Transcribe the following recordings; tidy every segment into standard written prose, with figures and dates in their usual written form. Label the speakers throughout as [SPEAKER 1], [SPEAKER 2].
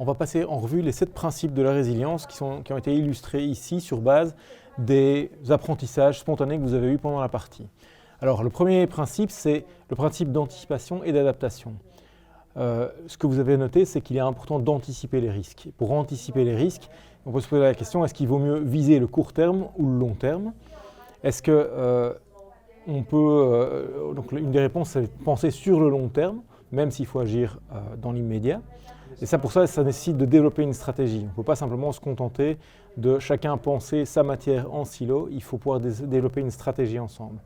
[SPEAKER 1] on va passer en revue les 7 principes de la résilience qui ont été illustrés ici sur base des apprentissages spontanés que vous avez eus pendant la partie. Alors, le premier principe, c'est le principe d'anticipation et d'adaptation. Ce que vous avez noté, c'est qu'il est important d'anticiper les risques. Pour anticiper les risques, on peut se poser la question, est-ce qu'il vaut mieux viser le court terme ou le long terme? Est-ce que donc une des réponses, c'est penser sur le long terme, même s'il faut agir dans l'immédiat. Et ça, pour ça, ça nécessite de développer une stratégie. On ne peut pas simplement se contenter de chacun penser sa matière en silo, il faut pouvoir développer une stratégie ensemble.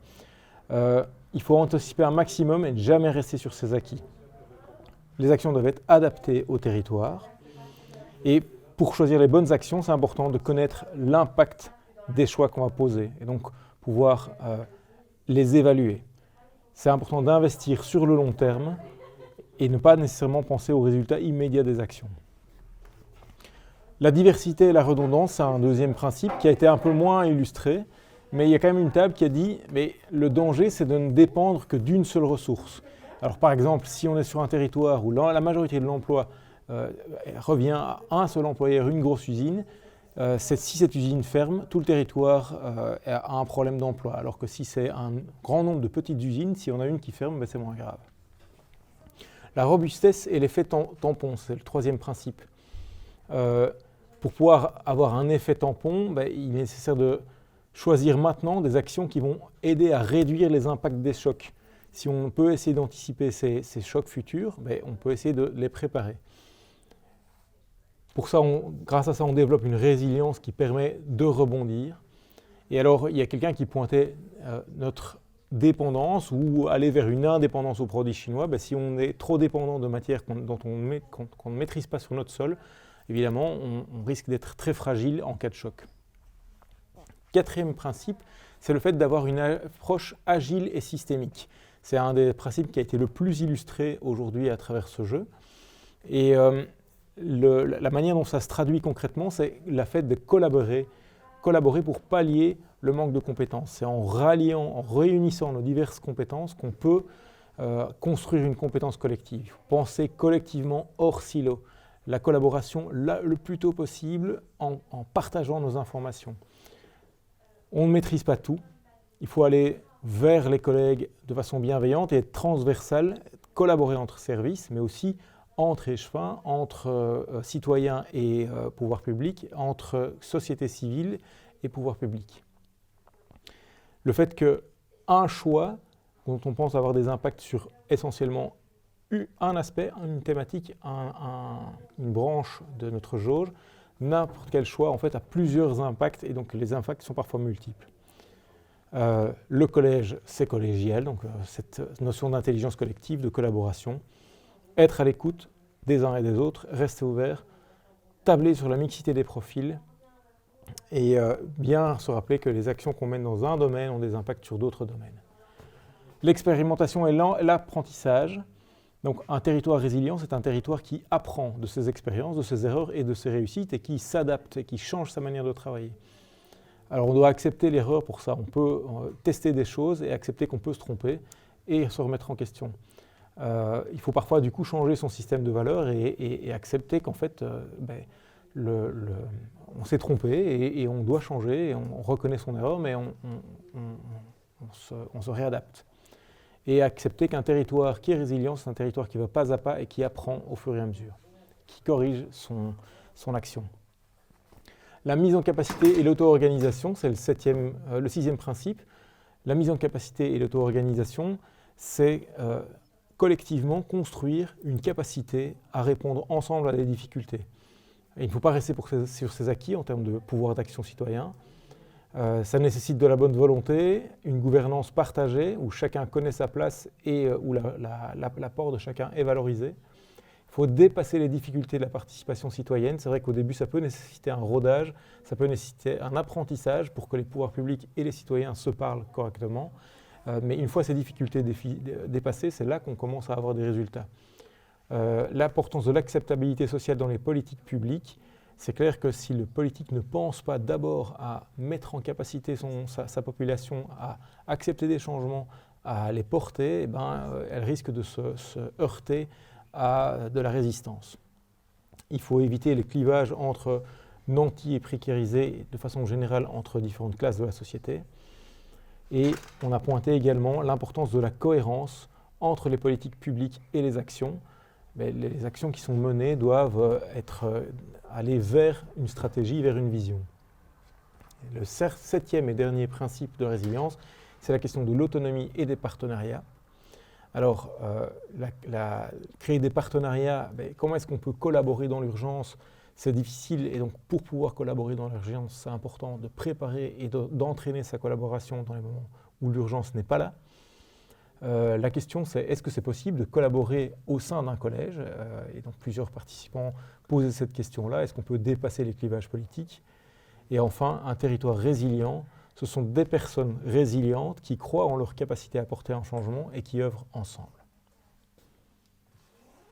[SPEAKER 1] Il faut anticiper un maximum et ne jamais rester sur ses acquis. Les actions doivent être adaptées au territoire. Et pour choisir les bonnes actions, c'est important de connaître l'impact des choix qu'on va poser et donc pouvoir les évaluer. C'est important d'investir sur le long terme et ne pas nécessairement penser aux résultats immédiats des actions. La diversité et la redondance, c'est un deuxième principe qui a été un peu moins illustré, mais il y a quand même une table qui a dit mais le danger, c'est de ne dépendre que d'une seule ressource. Alors par exemple, si on est sur un territoire où la majorité de l'emploi revient à un seul employeur, une grosse usine, si cette usine ferme, tout le territoire a un problème d'emploi. Alors que si c'est un grand nombre de petites usines, si on a une qui ferme, c'est moins grave. La robustesse et l'effet tampon, c'est le troisième principe. Pour pouvoir avoir un effet tampon, il est nécessaire de choisir maintenant des actions qui vont aider à réduire les impacts des chocs. Si on peut essayer d'anticiper ces chocs futurs, on peut essayer de les préparer. Pour ça, grâce à ça, on développe une résilience qui permet de rebondir. Et alors, il y a quelqu'un qui pointait notre dépendance ou aller vers une indépendance aux produits chinois. Si on est trop dépendant de matières qu'on ne maîtrise pas sur notre sol, évidemment, on risque d'être très fragile en cas de choc. Quatrième principe, c'est le fait d'avoir une approche agile et systémique. C'est un des principes qui a été le plus illustré aujourd'hui à travers ce jeu. Et la manière dont ça se traduit concrètement, c'est le fait de collaborer pour pallier le manque de compétences. C'est en réunissant nos diverses compétences qu'on peut construire une compétence collective. Penser collectivement hors silo. La collaboration le plus tôt possible en partageant nos informations. On ne maîtrise pas tout. Il faut aller vers les collègues de façon bienveillante et être transversal, collaborer entre services, mais aussi entre échevins, entre citoyens et pouvoir public, entre société civile et pouvoir public. Le fait qu'un choix, dont on pense avoir des impacts sur essentiellement un aspect, une thématique, une branche de notre jauge, n'importe quel choix en fait a plusieurs impacts et donc les impacts sont parfois multiples. Le collège, c'est collégial, donc cette notion d'intelligence collective, de collaboration, être à l'écoute des uns et des autres, rester ouvert, tabler sur la mixité des profils et bien se rappeler que les actions qu'on mène dans un domaine ont des impacts sur d'autres domaines. L'expérimentation et l'apprentissage. Donc un territoire résilient, c'est un territoire qui apprend de ses expériences, de ses erreurs et de ses réussites et qui s'adapte et qui change sa manière de travailler. Alors on doit accepter l'erreur pour ça. On peut tester des choses et accepter qu'on peut se tromper et se remettre en question. Il faut parfois du coup changer son système de valeurs et accepter qu'en fait on s'est trompé et on doit changer et on reconnaît son erreur mais on se réadapte. Et accepter qu'un territoire qui est résilient, c'est un territoire qui va pas à pas et qui apprend au fur et à mesure, qui corrige son action. La mise en capacité et l'auto-organisation, c'est le sixième principe. La mise en capacité et l'auto-organisation, c'est collectivement construire une capacité à répondre ensemble à des difficultés. Et il ne faut pas rester sur ses acquis en termes de pouvoir d'action citoyen. Ça nécessite de la bonne volonté, une gouvernance partagée où chacun connaît sa place et où l'apport de chacun est valorisé. Il faut dépasser les difficultés de la participation citoyenne. C'est vrai qu'au début, ça peut nécessiter un rodage, ça peut nécessiter un apprentissage pour que les pouvoirs publics et les citoyens se parlent correctement. Mais une fois ces difficultés dépassées, c'est là qu'on commence à avoir des résultats. L'importance de l'acceptabilité sociale dans les politiques publiques. C'est clair que si le politique ne pense pas d'abord à mettre en capacité sa population à accepter des changements, à les porter, elle risque de se heurter à de la résistance. Il faut éviter les clivages entre nantis et précarisés, de façon générale entre différentes classes de la société. Et on a pointé également l'importance de la cohérence entre les politiques publiques et les actions. Mais les actions qui sont menées doivent aller vers une stratégie, vers une vision. Le 7e et dernier principe de résilience, c'est la question de l'autonomie et des partenariats. Alors, créer des partenariats, comment est-ce qu'on peut collaborer dans l'urgence? C'est difficile, et donc pour pouvoir collaborer dans l'urgence, c'est important de préparer et d'entraîner sa collaboration dans les moments où l'urgence n'est pas là. La question, c'est est-ce que c'est possible de collaborer au sein d'un collège? Et donc plusieurs participants posaient cette question-là. Est-ce qu'on peut dépasser les clivages politiques? Et enfin, un territoire résilient, ce sont des personnes résilientes qui croient en leur capacité à apporter un changement et qui œuvrent ensemble.